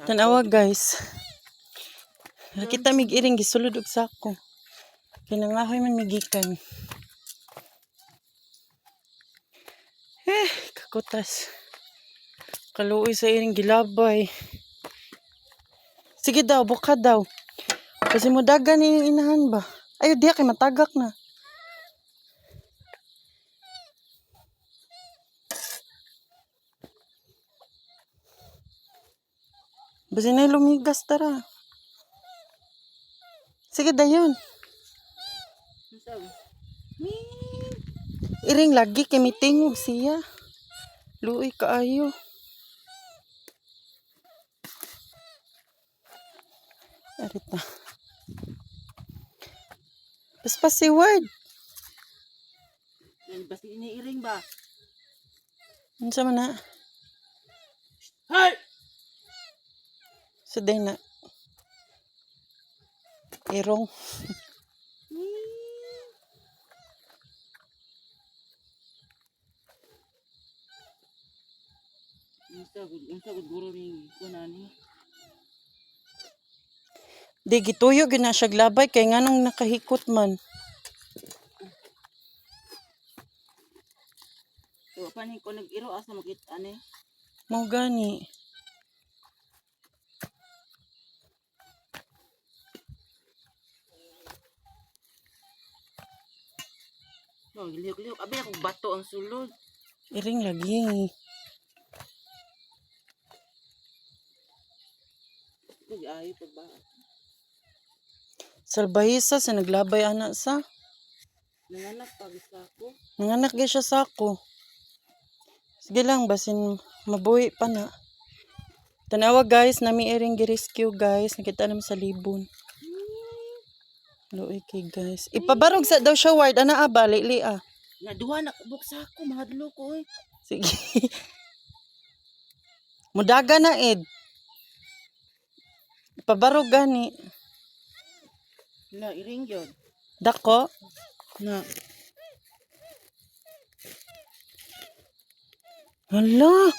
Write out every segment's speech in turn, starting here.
Tanawa guys. Nakita mig iring gisulod og sako. Kinangahoy man migikan. Kakutas. Kaluoy sa iring gilabay. Sige daw, buka daw. Kasi mo dagan ni inahan ba? Ayo diya kay matagak na. Basi na lumigas tara. Sige dayon. Iring lagi kay mitingog siya. Luoy kaayo. Arita. Paspas si word. Basta iniiring ba? Ano man na? Hey! Suday na. Irong. Ang sagod guro ni kunani. Di gituyo gina siya glabay kay nganong nakahikot man. So paning ko nag-iro asa makita ni. Mao gani. No, giliyok-liyok abi akong bato ang sulod. Iring lagi. Ug ayo pa ba? Salbahisa sa naglabay anak sa. Nanganak pag ako. Nanganak gyud siya sako. Sige lang basin mabuhi pa na. Tanawa guys, nami iring gi-rescue guys. Nakita naman sa libon. Luoy kay guys. Ipabarog sa daw siya ward ana ba lately ah. Na duha na buksa ako mahadlo ko oy. Sige. Mudaga na ed. Ipabarog gani. Na iring gyud. Dako. Na Hala.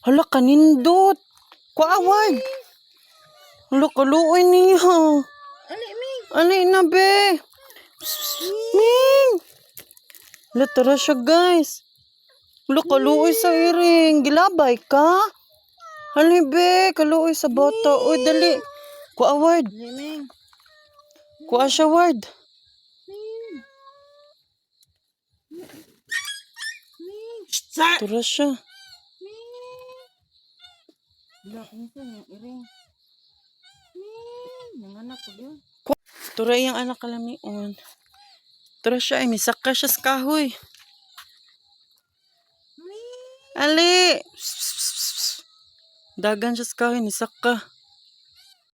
Hala kanindot. Kuawad. Hala kaluoy niya. ali mi. Alay na be. Ming. Hala tara siya guys. Hala kaluoy sa iring. Gilabay ka? Hala be. Kaluoy sa bata. Uy dali. Kuawad. Ali mi. Kuha siya ward. Sa. Tara siya. Wala kinsa yung iring. Nanganak ko yun. Tura yung anak kalamion. Tura siya ay misaka siya sa kahoy. Ali! Dagan siya sa kahoy, nisaka.